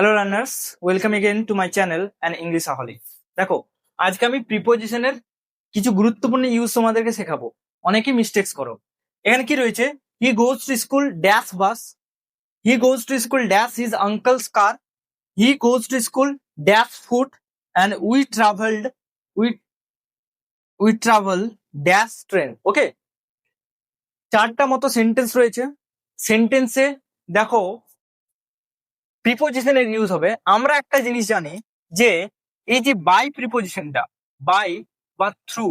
Hello learners, welcome again to my channel and English আহলি। দেখো, আজকে আমি প্রিপোজিশনের কিছু গুরুত্বপূর্ণ ইউজ তোমাদেরকে শেখাবো। অনেকেই মিস্টেক্স করো। এখানে কি রয়েছে? He goes to school dash bus, he goes to school dash his uncle's car, he goes to school dash foot, and we travel dash train. Okay, চারটা মতো সেন্টেন্স রয়েছে। সেন্টেন্সে দেখো প্রিপোজিশনের ইউজ হবে। আমরা একটা জিনিস জানি যে এই যে বাই প্রিপোজিশনটা, বাই বা থ্রু,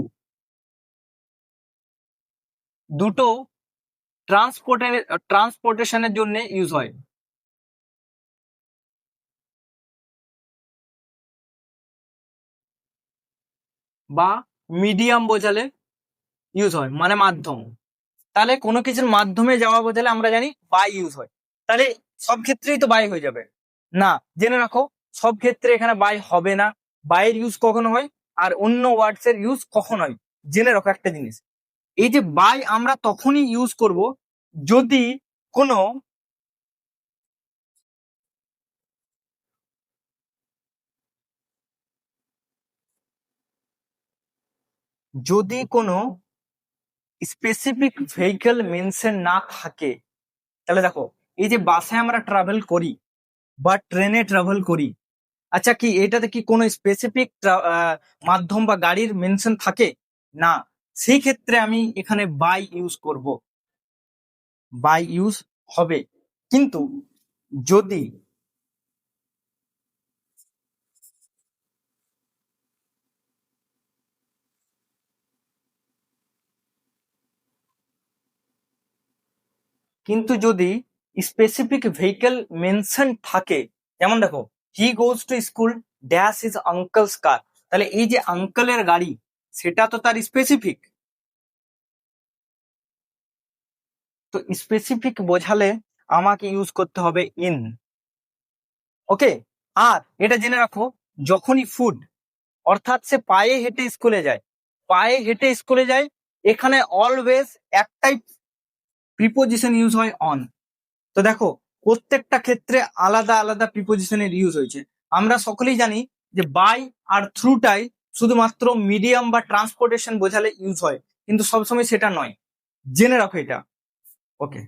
দুটো ট্রান্সপোর্টেশনের জন্য ইউজ হয়। বা মিডিয়াম বোঝালে ইউজ হয়, মানে মাধ্যম। তাহলে কোনো কিছুর মাধ্যমে যাওয়া বোঝালে আমরা জানি বাই ইউজ হয়। তাহলে সব ক্ষেত্রেই তো বাই হয়ে যাবে না, জেনে রাখো। সব ক্ষেত্রে এখানে বাই হবে না। বাইয়ের ইউজ কখনো হয় আর অন্য ওয়ার্ডস এর ইউজ কখন হয়, জেনে রাখো একটা জিনিস। এই যে বাই আমরা তখনই ইউজ করব যদি কোনো স্পেসিফিক ভেহিকল মেনশন না থাকে। তাহলে দেখো, এই যে বাসে আমরা ট্রাভেল করি বা ট্রেনে ট্রাভেল করি, আচ্ছা কি এটাতে কি কোনো স্পেসিফিক মাধ্যম বা গাড়ির মেনশন থাকে না? সেই ক্ষেত্রে আমি এখানে বাই ইউজ করব, বাই ইউজ হবে। কিন্তু যদি স্পেসিফিক ভেহিকল মেনশন থাকে, যেমন দেখো, he goes to school dash his uncle's car, তাহলে এই যে আঙ্কেলের গাড়ি, সেটা তো তার স্পেসিফিক। তো স্পেসিফিক বোঝালে আমাকে ইউজ করতে হবে ইন। ওকে, আর এটা জেনে রাখো, যখনই ফুড, অর্থাৎ সে পায়ে হেঁটে স্কুলে যায়, পায়ে হেঁটে স্কুলে যায়, এখানে অলওয়েজ একটাই প্রিপোজিশন ইউজ হয়, অন। তো দেখো, প্রত্যেকটা ক্ষেত্রে আলাদা আলাদা প্রিপোজিশনের ইউজ হয়েছে। আমরা সকলেই জানি যে বাই আর থ্রুটাই শুধুমাত্র মিডিয়াম বা ট্রান্সপোর্টেশন বোঝালে ইউজ হয়, কিন্তু সবসময় সেটা নয়, জেনে রাখো এটা। ওকে।